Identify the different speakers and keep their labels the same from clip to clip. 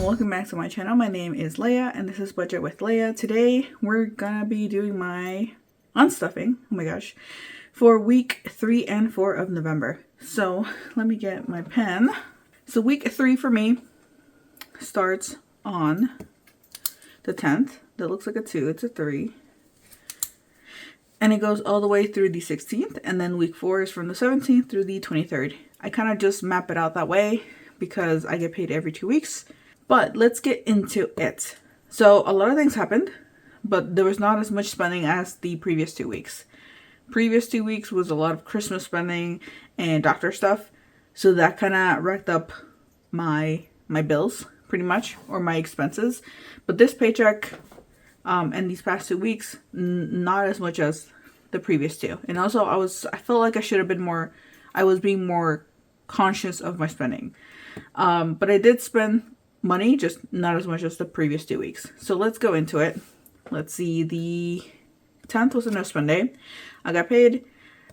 Speaker 1: welcome back to my channel. My name is Leia and this is Budget with Leia. Today we're gonna be doing my unstuffing, oh my gosh, for week 3 and 4 of November. So let me get my pen. So week 3 for me starts on the 10th. That looks like a 2, it's a 3. And it goes all the way through the 16th, and then week 4 is from the 17th through the 23rd. I kind of just map it out that way because I get paid every 2 weeks. But let's get into it. So a lot of things happened, but there was not as much spending as the previous 2 weeks. Previous 2 weeks was a lot of Christmas spending and doctor stuff. So that kind of racked up my bills pretty much, or my expenses. But this paycheck and these past 2 weeks, not as much as the previous 2. And also I felt like I should have been more, I was being more conscious of my spending. But I did spend money, just not as much as the previous 2 weeks. So let's go into it. Let's see, the 10th was a no spend day. I got paid,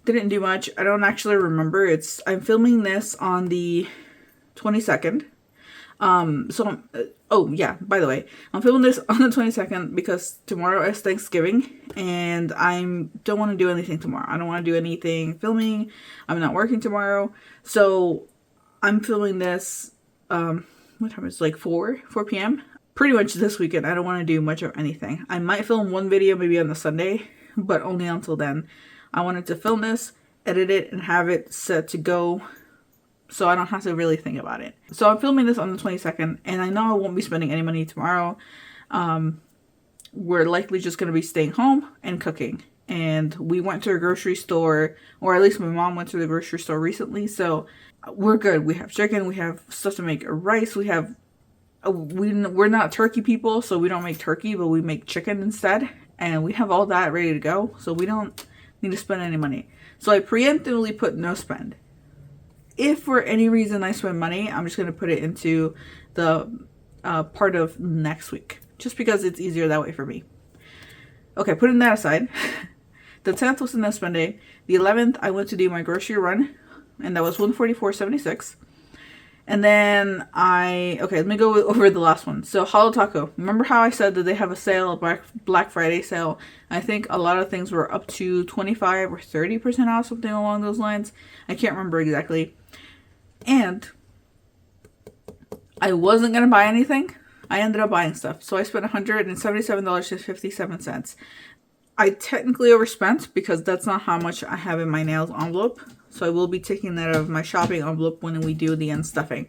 Speaker 1: didn't do much. I don't actually remember. I'm filming this on the 22nd. Oh yeah, by the way, I'm filming this on the 22nd because tomorrow is Thanksgiving and I don't want to do anything tomorrow. I don't want to do anything filming. I'm not working tomorrow. So I'm filming this, what time is it? Like 4 p.m. Pretty much this weekend. I don't want to do much of anything. I might film one video maybe on the Sunday, but only until then. I wanted to film this, edit it, and have it set to go so I don't have to really think about it. So I'm filming this on the 22nd, and I know I won't be spending any money tomorrow. We're likely just going to be staying home and cooking. And we went to a grocery store, or at least my mom went to the grocery store recently, so we're good. We have chicken, we have stuff to make rice, we have, we're not turkey people, so we don't make turkey, but we make chicken instead. And we have all that ready to go, so we don't need to spend any money. So I preemptively put no spend. If for any reason I spend money, I'm just going to put it into the part of next week, just because it's easier that way for me. Okay, putting that aside, the 10th was a no spend day. The 11th, I went to do my grocery run, and that was $144.76. And then okay, let me go over the last one. So Holo Taco. Remember how I said that they have a sale, a Black Friday sale? I think a lot of things were up to 25 or 30% off, something along those lines. I can't remember exactly. And I wasn't going to buy anything. I ended up buying stuff. So I spent $177.57. I technically overspent because that's not how much I have in my nails envelope. So I will be taking that out of my shopping envelope when we do the unstuffing.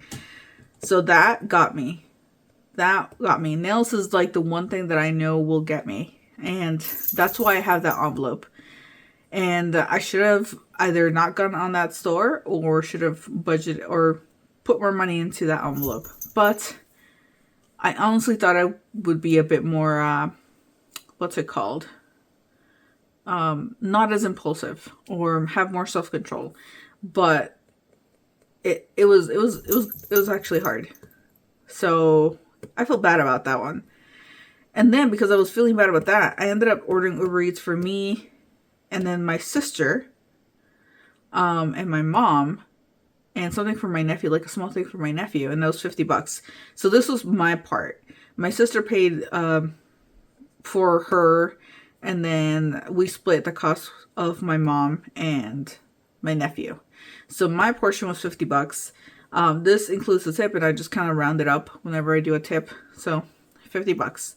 Speaker 1: So that got me. That got me. Nails is like the one thing that I know will get me. And that's why I have that envelope. And I should have either not gone on that store or should have budgeted or put more money into that envelope. But I honestly thought I would be a bit more, what's it called? Not as impulsive or have more self-control, but it was actually hard. So I feel bad about that one. And then because I was feeling bad about that, I ended up ordering Uber Eats for me and then my sister, and my mom, and something for my nephew, like a small thing for my nephew, and that was $50. So this was my part. My sister paid, for her, and then we split the cost of my mom and my nephew. So my portion was $50. This includes the tip, and I just kind of round it up whenever I do a tip. So $50.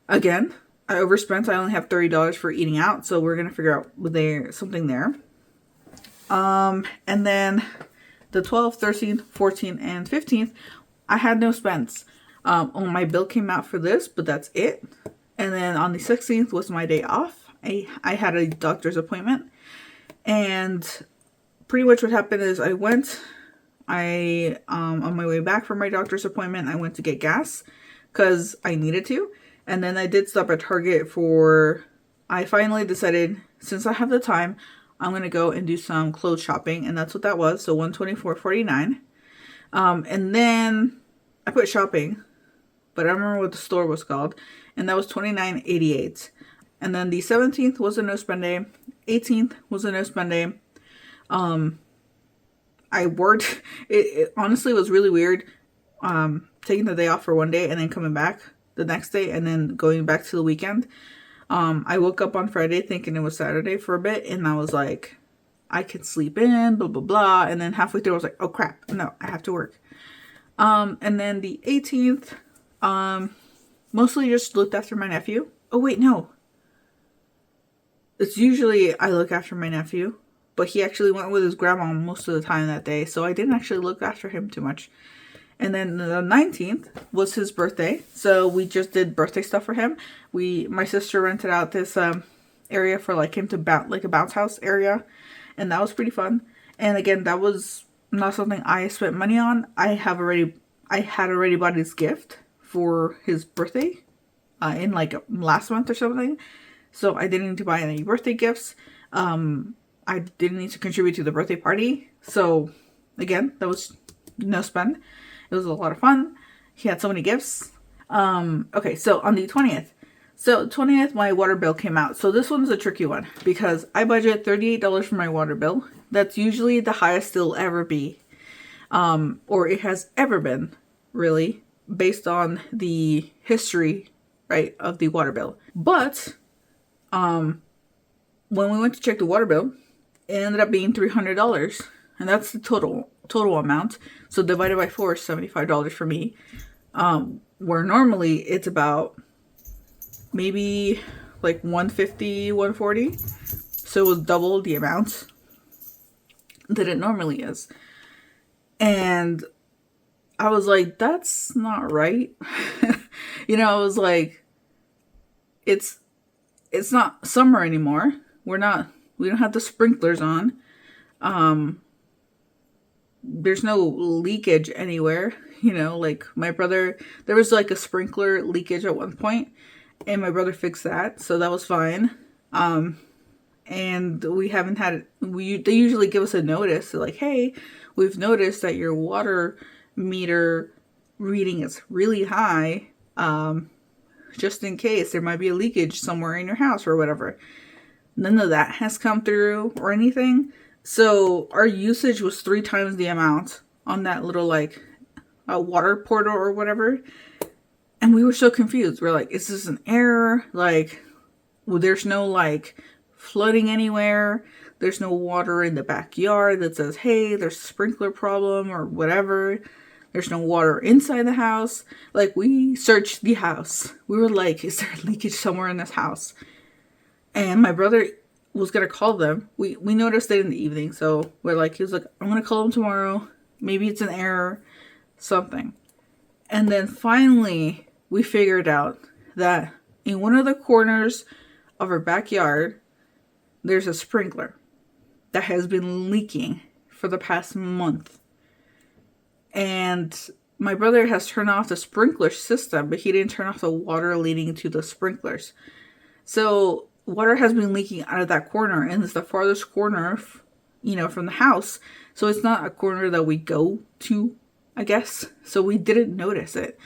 Speaker 1: Again, I overspent. I only have $30 for eating out, so we're gonna figure out something there. And then the 12th, 13th, 14th, and 15th, I had no spends. My bill came out for this, but that's it. And then on the 16th was my day off. I had a doctor's appointment. And pretty much what happened is on my way back from my doctor's appointment, I went to get gas because I needed to. And then I did stop at Target I finally decided, since I have the time, I'm going to go and do some clothes shopping. And that's what that was. So $124.49. And then I put shopping, but I don't remember what the store was called. And that was $29.88. And then the 17th was a no spend day. 18th was a no spend day. I worked. It honestly was really weird. taking the day off for one day and then coming back the next day and then going back to the weekend. I woke up on Friday thinking it was Saturday for a bit, and I was like, I could sleep in, blah, blah, blah. And then halfway through, I was like, oh crap, no, I have to work. And then the 18th, mostly just looked after my nephew. Oh wait, no. It's usually I look after my nephew, but he actually went with his grandma most of the time that day, so I didn't actually look after him too much. And then the 19th was his birthday, so we just did birthday stuff for him. My sister rented out this area for like him to like a bounce house area, and that was pretty fun. And again, that was not something I spent money on. I had already bought his gift for his birthday in like last month or something, so I didn't need to buy any birthday gifts. I didn't need to contribute to the birthday party, so again, that was no spend. It was a lot of fun. He had so many gifts. Okay, so on the 20th. So 20th, my water bill came out. So this one's a tricky one because I budget $38 for my water bill. That's usually the highest it'll ever be. Or it has ever been, really, based on the history, right, of the water bill. But when we went to check the water bill, it ended up being $300. And that's the total amount. So divided by 4 is $75 for me. Where normally it's about maybe like $150, $140. So it was double the amount that it normally is. And I was like, that's not right. You know, I was like, it's not summer anymore. We don't have the sprinklers on. There's no leakage anywhere, you know, like my brother, there was like a sprinkler leakage at one point and my brother fixed that. So that was fine. And we haven't had, they usually give us a notice like, hey, we've noticed that your water meter reading is really high. Just in case there might be a leakage somewhere in your house or whatever. None of that has come through or anything. So our usage was 3 times the amount on that little like water portal or whatever. And we were so confused. We're like, is this an error? Like, well, there's no like flooding anywhere. There's no water in the backyard that says, hey, there's a sprinkler problem or whatever. There's no water inside the house. Like, we searched the house. We were like, is there a leakage somewhere in this house? And my brother was going to call them. We noticed it in the evening. So he was like, I'm going to call them tomorrow. Maybe it's an error, something. And then finally, we figured out that in one of the corners of our backyard, there's a sprinkler that has been leaking for the past month. And my brother has turned off the sprinkler system, but he didn't turn off the water leading to the sprinklers. So water has been leaking out of that corner, and it's the farthest corner, you know, from the house. So it's not a corner that we go to, I guess. So we didn't notice it.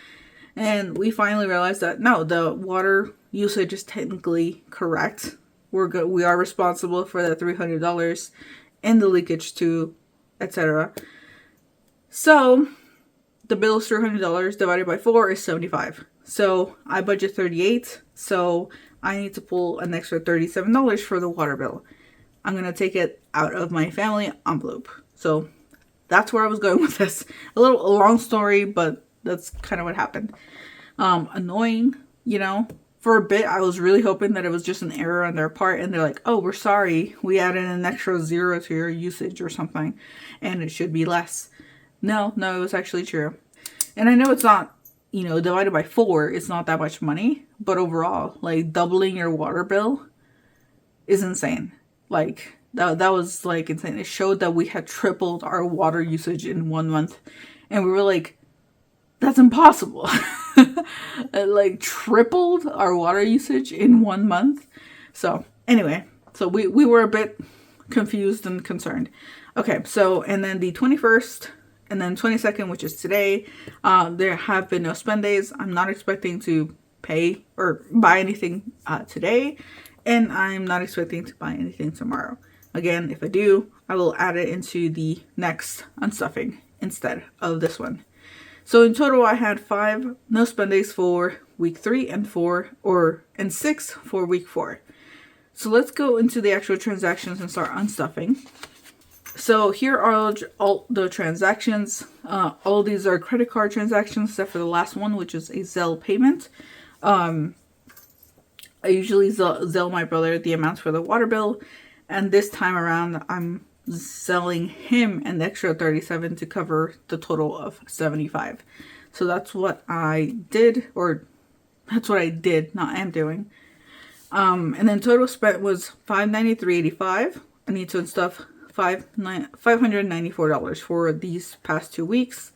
Speaker 1: And we finally realized that, no, the water usage is technically correct. We are responsible for that $300 and the leakage too, etc. So the bill is $300 divided by 4 is $75. So I budget $38. So I need to pull an extra $37 for the water bill. I'm going to take it out of my family envelope. So that's where I was going with this. A long story, but that's kind of what happened. Annoying, you know. For a bit, I was really hoping that it was just an error on their part. And they're like, oh, we're sorry. We added an extra 0 to your usage or something. And it should be less. No, it was actually true. And I know it's not, you know, divided by 4, it's not that much money. But overall, like, doubling your water bill is insane. Like, that was, like, insane. It showed that we had tripled our water usage in 1 month. And we were like, that's impossible. Like, tripled our water usage in 1 month. So, anyway. So, we were a bit confused and concerned. Okay, so, and then the 21st... and then 22nd, which is today, there have been no spend days. I'm not expecting to pay or buy anything today. And I'm not expecting to buy anything tomorrow. Again, if I do, I will add it into the next unstuffing instead of this one. So in total, I had 5 no spend days for week 3 and 4, and 6 for week 4. So let's go into the actual transactions and start unstuffing. So here are all the transactions. All these are credit card transactions except for the last one, which is a Zelle payment. I usually Zelle my brother the amounts for the water bill, and this time around I'm selling him an extra 37 to cover the total of 75. So that's what I did, or that's what I did, not am doing. And then total spent was $593.85. I need to unstuff $594 for these past 2 weeks.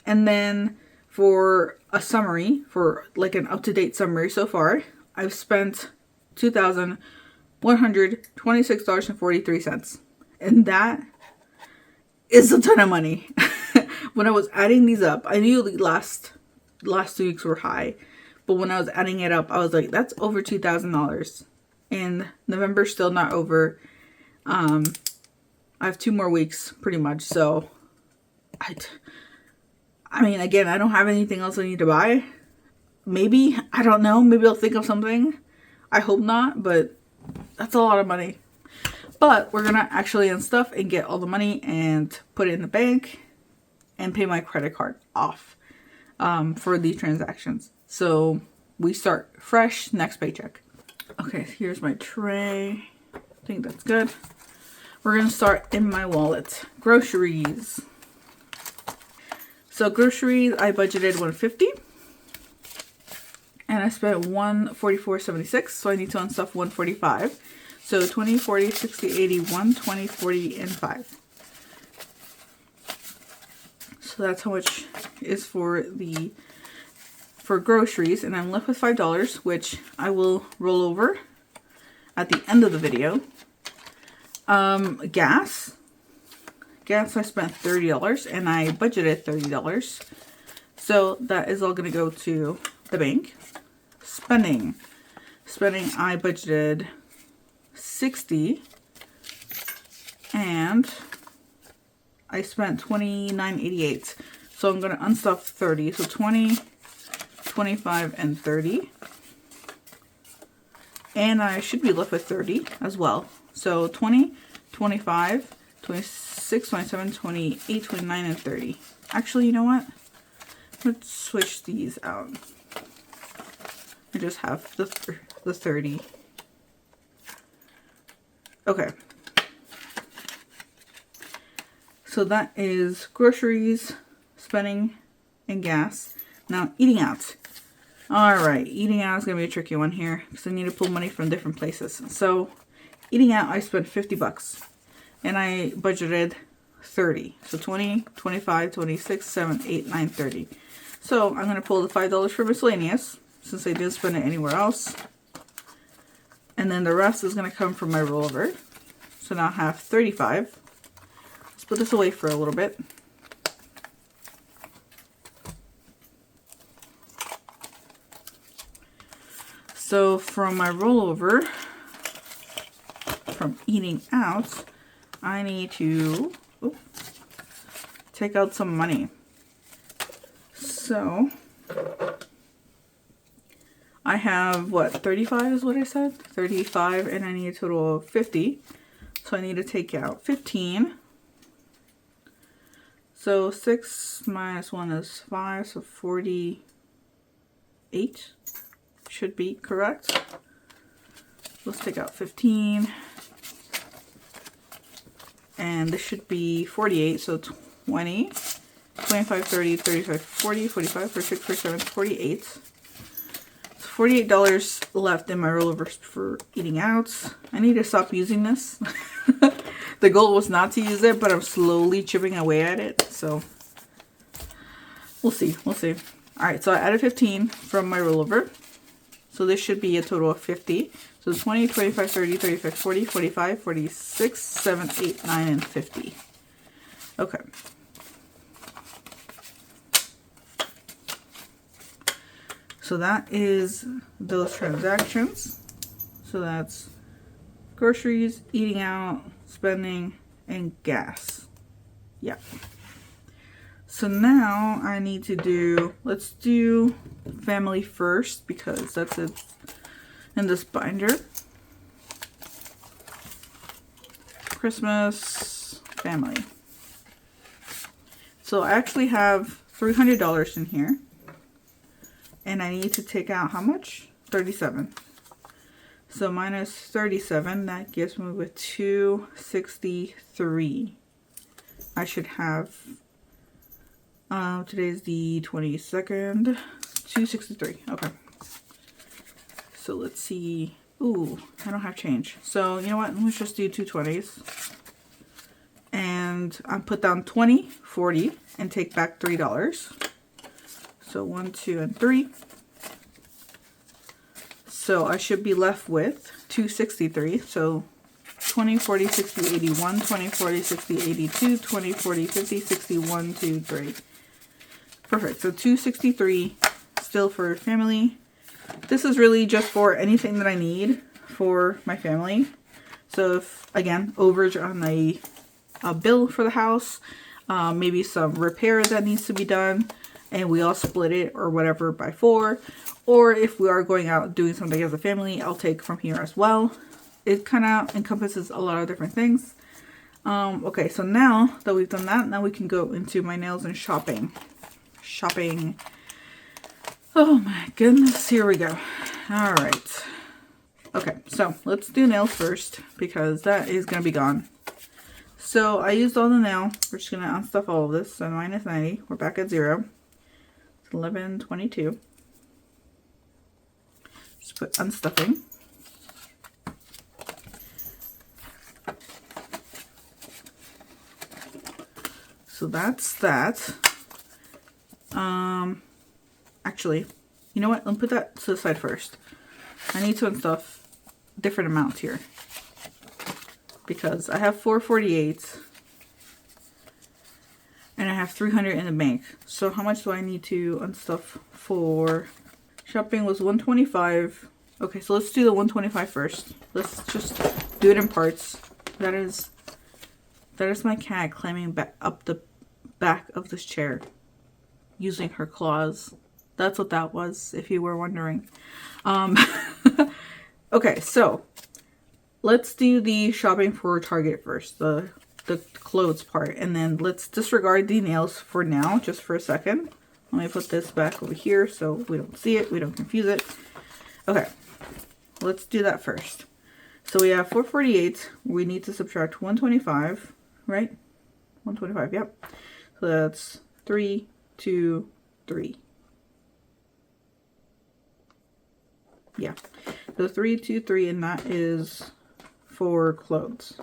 Speaker 1: And then for a summary, for like an up-to-date summary so far, I've spent $2,126.43. And that is a ton of money. When I was adding these up, I knew the last 2 weeks were high. But when I was adding it up, I was like, that's over $2,000. And November's still not over. I have 2 more weeks pretty much. So, I mean, again, I don't have anything else I need to buy. Maybe, I don't know. Maybe I'll think of something. I hope not, but that's a lot of money. But we're going to actually unstuff and get all the money and put it in the bank and pay my credit card off for these transactions. So we start fresh next paycheck. Okay, here's my tray. I think that's good. We're going to start in my wallet. Groceries. So groceries, I budgeted $150. And I spent $144.76. So I need to unstuff $145. So 20, 40, 60, 80, 120, 40, and 5. So that's how much is for groceries. And I'm left with $5, which I will roll over at the end of the video. Gas. Gas, I spent $30 and I budgeted $30. So that is all going to go to the bank. Spending, I budgeted $60 and I spent $29.88. So I'm going to unstuff 30. So 20, 25, and 30. And I should be left with 30 as well. So 20, 25, 26, 27, 28, 29, and 30. Actually, you know what? Let's switch these out. I just have the 30. Okay. So that is groceries, spending, and gas. Now, eating out. Alright, eating out is going to be a tricky one here because I need to pull money from different places. So, eating out, I spent $50. And I budgeted 30. So 20, 25, 26, 7, 8, 9, 30. So I'm going to pull the $5 for miscellaneous since I didn't spend it anywhere else. And then the rest is going to come from my rollover. So now I have 35. Let's put this away for a little bit. So from my rollover, from eating out, I need to take out some money. So I have, what, 35 is what I said? 35, and I need a total of 50. So I need to take out 15. So 6 minus 1 is 5, so 48 should be correct. Let's take out 15. And this should be 48, so 20, 25, 30, 35, 40, 45, 46, 47, 48. So $48 left in my rollovers for eating out. I need to stop using this. The goal was not to use it, but I'm slowly chipping away at it. So we'll see. We'll see. All right, so I added 15 from my rollover. So this should be a total of 50. So 20, 25, 30, 35, 40, 45, 46, 7, 8, 9, and 50. Okay. So that is those transactions. So that's groceries, eating out, spending, and gas. Yeah. So now I need to do, let's do family first because that's it in this binder. Christmas family. So I actually have $300 in here. And I need to take out how much? 37. So minus 37, that gives me with 263. I should have, today's the 22nd, 263, okay. So let's see, ooh, I don't have change. So you know what, let's just do 220s. And I'll put down 20, 40, and take back $3. So 1, 2, and 3. So I should be left with 263. So 20, 40, 60, 81, 20, 40, 60, 82, 20, 40, 50, 60, 1, 2, 3. Perfect. So 263 still for family. This is really just for anything that I need for my family. So if, again, overage on a bill for the house, maybe some repair that needs to be done, and we all split it or whatever by 4. Or if we are going out doing something as a family, I'll take from here as well. It kind of encompasses a lot of different things. Okay, so now that we've done that, now we can go into my nails and shopping. Shopping. Oh my goodness, here we go. All right. Okay, so let's do nails first because that is going to be gone. So I used all the nail. We're just going to unstuff all of this. So minus 90. We're back at 0. It's 1122. Just put unstuffing. So that's that. Actually, you know what? Let me put that to the side first. I need to unstuff different amounts here. Because I have 448 and I have 300 in the bank. So how much do I need to unstuff for? Shopping was 125. Okay, so let's do the 125 first. Let's just do it in parts. That is my cat climbing back up the back of this chair using her claws. That's what that was, if you were wondering. Okay, so let's do the shopping for Target first, the clothes part, and then let's disregard the nails for now, just for a second. Let me put this back over here so we don't see it, we don't confuse it. Okay, let's do that first. So we have 448, we need to subtract 125, right? 125, yep. So that's 3, 2, 3. Yeah, so 3, 2, 3, and that is for clothes.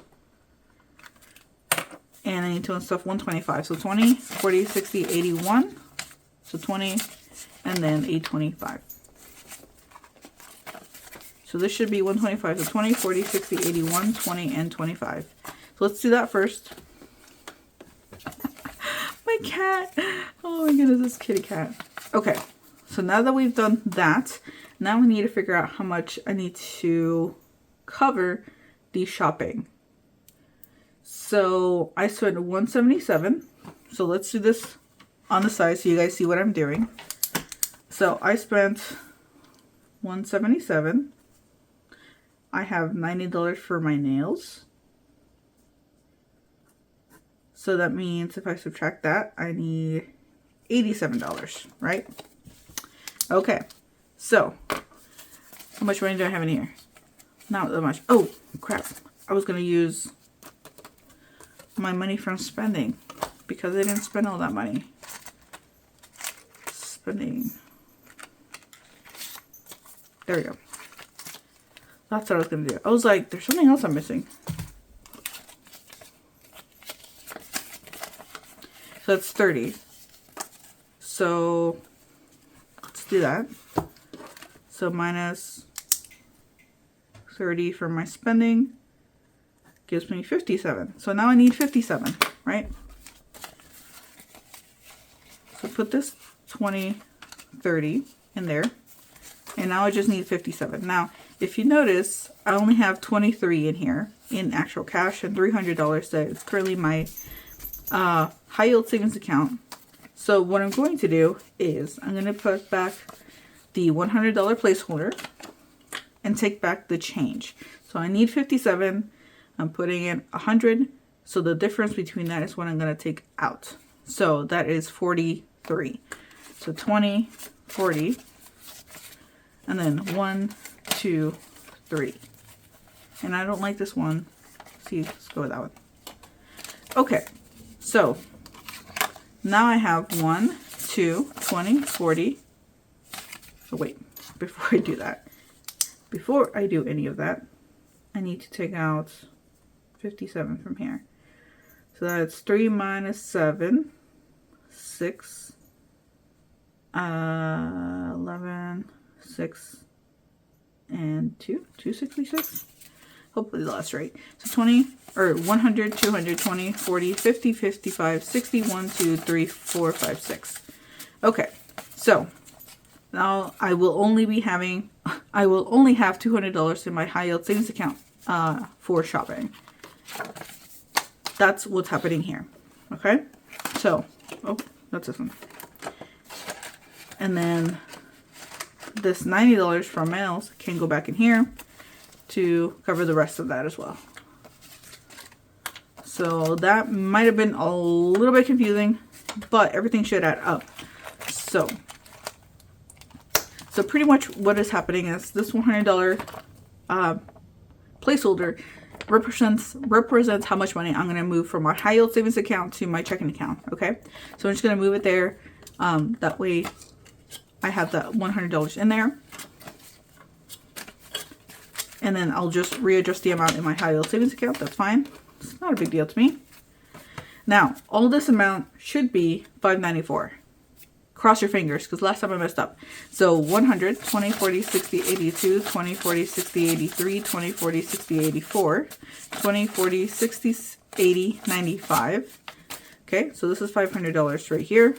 Speaker 1: And I need to unstuff 125. So 20, 40, 60, 81. So 20, and then 825. So this should be 125. So 20, 40, 60, 81, 20, and 25. So let's do that first. My cat. Oh my goodness, this kitty cat. Okay, so now that we've done that, now we need to figure out how much I need to cover the shopping. So I spent 177. So let's do this on the side so you guys see what I'm doing. So I spent 177. I have $90 for my nails. So that means if I subtract that, I need $87, right? Okay. So how much money do I have in here? Not that much. Oh, crap. I was going to use my money from spending because I didn't spend all that money. Spending. There we go. That's what I was going to do. I was like, there's something else I'm missing. So that's 30. So let's do that. So minus 30 for my spending gives me 57. So now I need 57, right? So put this 20, 30 in there. And now I just need 57. Now, if you notice, I only have 23 in here in actual cash and $300 that is currently my high yield savings account. So what I'm going to do is I'm going to put back the $100 placeholder and take back the change. So I need 57. I'm putting in 100. So the difference between that is what I'm going to take out. So that is 43. So 20, 40, and then 1, 2, 3. And I don't like this one. See, let's go with that one. Okay, so now I have 1, 2, 20, 40. Oh wait, before I do that, before I do any of that, I need to take out 57 from here. So that's 3 minus 7, 6, 11, 6, and 2, 266. Hopefully that's right. So 20, or 100, 200, 20, 40, 50, 55, 60, 1, 2, 3, 4, 5, 6. Okay, so now I will only have $200 in my high yield savings account for shopping. That's what's happening here. Okay, so, oh, that's this one. And then this $90 from mails can go back in here to cover the rest of that as well. So that might have been a little bit confusing, but everything should add up. So pretty much what is happening is this $100 placeholder represents how much money I'm going to move from my high yield savings account to my checking account. Okay, so I'm just going to move it there. That way I have that $100 in there. And then I'll just readjust the amount in my high yield savings account. That's fine. It's not a big deal to me. Now, all this amount should be $594. Cross your fingers, because last time I messed up. So 100, 20, 40, 60, 82, 20, 40, 60, 83, 20, 40, 60, 84, 20, 40, 60, 80, 95. Okay, so this is $500 right here.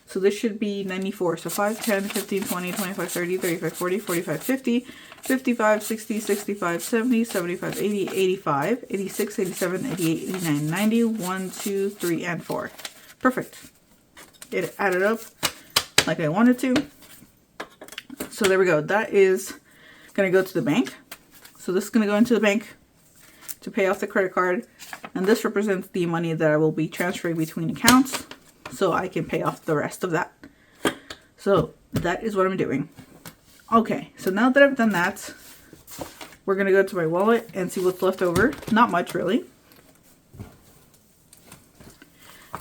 Speaker 1: So this should be 94. So 5, 10, 15, 20, 25, 30, 35, 40, 45, 50, 55, 60, 65, 70, 75, 80, 85, 86, 87, 88, 89, 90, 1, 2, 3, and 4. Perfect. It added up like I wanted to. So there we go. That is going to go to the bank. So this is going to go into the bank to pay off the credit card. And this represents the money that I will be transferring between accounts, so I can pay off the rest of that. So that is what I'm doing. Okay, so now that I've done that, we're going to go to my wallet and see what's left over. Not much, really.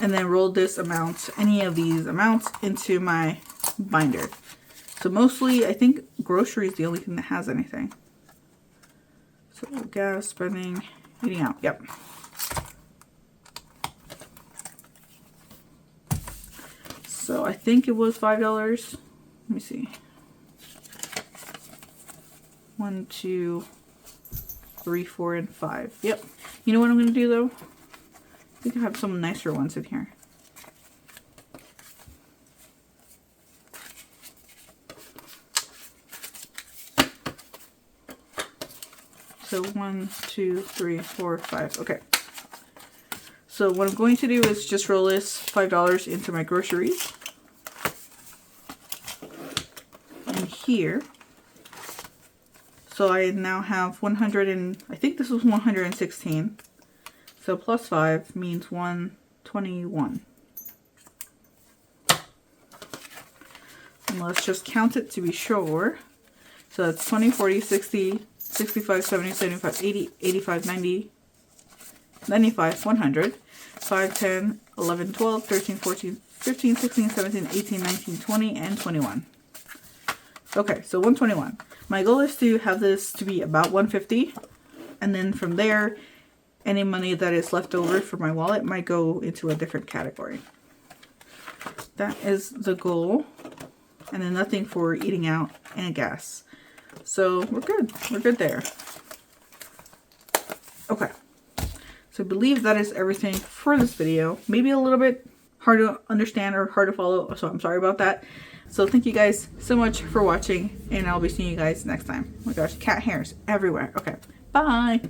Speaker 1: And then roll this amount, any of these amounts, into my binder. So mostly, I think grocery is the only thing that has anything. So gas, spending, eating out. Yep. So I think it was $5. Let me see. 1, 2, 3, 4, and 5. Yep. You know what I'm going to do though? I think I have some nicer ones in here. So 1, 2, 3, 4, 5. Okay. So what I'm going to do is just roll this $5 into my groceries. And here. So I now have 100 and I think this was 116. So plus 5 means 121. And let's just count it to be sure. So that's 20, 40, 60, 65, 70, 75, 80, 85, 90, 95, 100, 5, 10, 11, 12, 13, 14, 15, 16, 17, 18, 19, 20, and 21. Okay, so 121. My goal is to have this to be about 150. And then from there, any money that is left over for my wallet might go into a different category. That is the goal. And then nothing for eating out and gas. So we're good. We're good there. Okay. So I believe that is everything for this video. Maybe a little bit hard to understand or hard to follow. So I'm sorry about that. So thank you guys so much for watching. And I'll be seeing you guys next time. Oh my gosh, cat hairs everywhere. Okay. Bye.